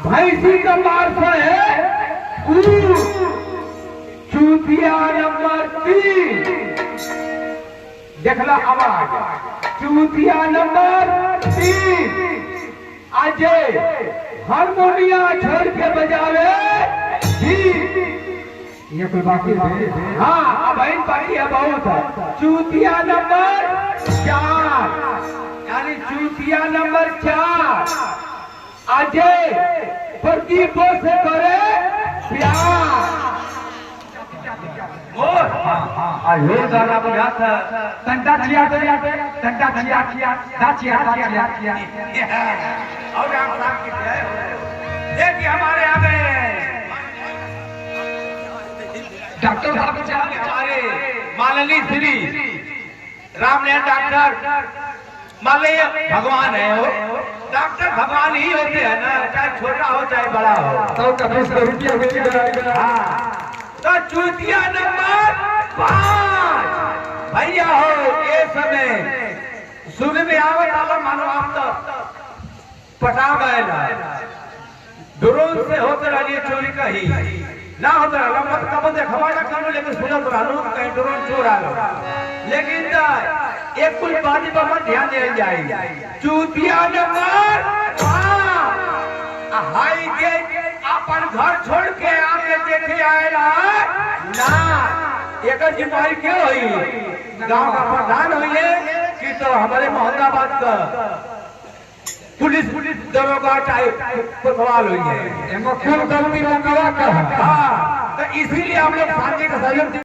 भैंसी का मार्ग है चूतिया नंबर 3। देखला आवाज चूतिया नंबर 3 अजय हारमोनिया छोड़ के बजावे ये कोई बाकी है? हाँ अब बाकी है बहुत है। चूतिया नंबर 4 यानी चूतिया नंबर 4 अजय प्रदीपों से करे प्यार। ये गाना बुझा था तंटा छिया तंटा छिया दाचिया और आप साहब की जय देखिए हमारे यहाँ पे डॉक्टर साहब हमारे माननीय श्री रामनारायण डॉक्टर माननीय भगवान है वो डॉक्टर भगवान ही होते हैं ना, चाहे छोटा हो चाहे बड़ा हो। तो चूतिया नंबर 5 भैया हो ये समय सुन में आवत आला मानो आप तो पटा गए ड्रोन से होते रहिए चोरी कहीं ना होता रहा मत कब देखवा ना करो लेकिन सुनत रहलो कहीं ड्रोन चोर आ गया। लेकिन एक कुल बात पर ध्यान दे जाए चूतिया नंबर 5 हाई के अपन घर छोड़ के आके देखे आए ना एक जिम्मेदारी क्यों हुई गांव का प्रधान हुई कि तो हमारे मोहम्मदाबाद का पुलिस दरोगा टाइप सवाल हुई है। मुख्य गलती रंगवा का। तो इसीलिए हम लोग शांति का सहयोग